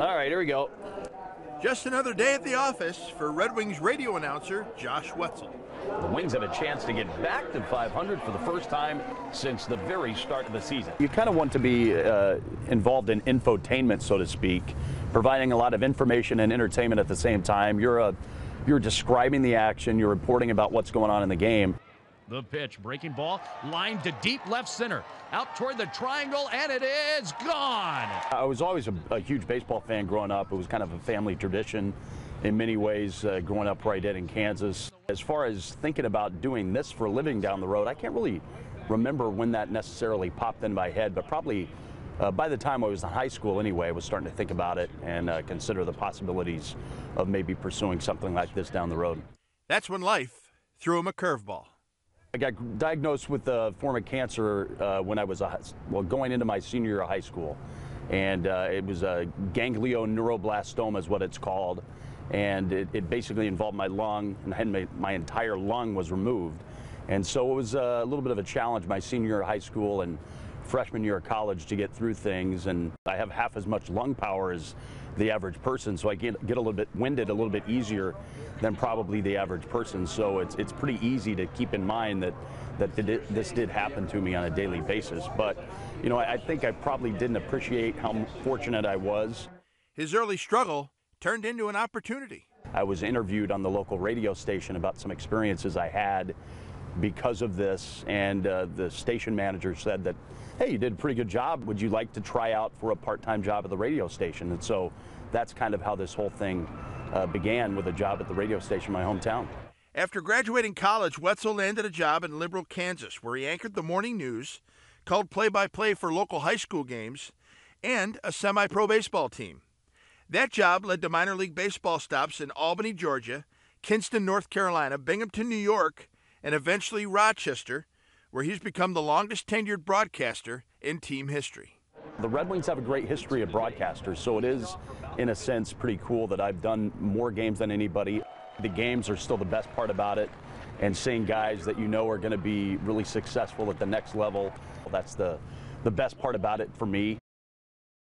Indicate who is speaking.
Speaker 1: All right, here we go.
Speaker 2: Just another day at the office for Red Wings radio announcer Josh Whetzel.
Speaker 1: The Wings have a chance to get back to 500 for the first time since the very start of the season. You kind of want to be involved in infotainment, so to speak, providing a lot of information and entertainment at the same time. You're describing the action, you're reporting about what's going on in the game.
Speaker 3: The pitch, breaking ball, lined to deep left center, out toward the triangle, and it is gone.
Speaker 1: I was always a huge baseball fan growing up. It was kind of a family tradition in many ways, growing up where I did in Kansas. As far as thinking about doing this for a living down the road, I can't really remember when that necessarily popped in my head, but probably by the time I was in high school anyway, I was starting to think about it and consider the possibilities of maybe pursuing something like this down the road.
Speaker 2: That's when life threw him a curveball.
Speaker 1: I got diagnosed with a form of cancer when I was going into my senior year of high school, and it was a ganglioneuroblastoma is what it's called, and it basically involved my lung, and my entire lung was removed, and so it was a little bit of a challenge my senior year of high school and freshman year of college to get through things. And I have half as much lung power as the average person, so I get a little bit winded a little bit easier than probably the average person. So it's pretty easy to keep in mind that this did happen to me on a daily basis. But you know, I think I probably didn't appreciate how fortunate I was.
Speaker 2: His early struggle turned into an opportunity.
Speaker 1: I was interviewed on the local radio station about some experiences I had because of this, and the station manager said that, hey, you did a pretty good job. Would you like to try out for a part-time job at the radio station? And so that's kind of how this whole thing began, with a job at the radio station in my hometown.
Speaker 2: After graduating college, Whetzel landed a job in Liberal, Kansas, where he anchored the morning news, called play-by-play for local high school games, and a semi-pro baseball team. That job led to minor league baseball stops in Albany, Georgia, Kinston, North Carolina, Binghamton, New York, and eventually Rochester, where he's become the longest tenured broadcaster in team history.
Speaker 1: The Red Wings have a great history of broadcasters, so it is, in a sense, pretty cool that I've done more games than anybody. The games are still the best part about it, and seeing guys that you know are going to be really successful at the next level, that's the best part about it for me.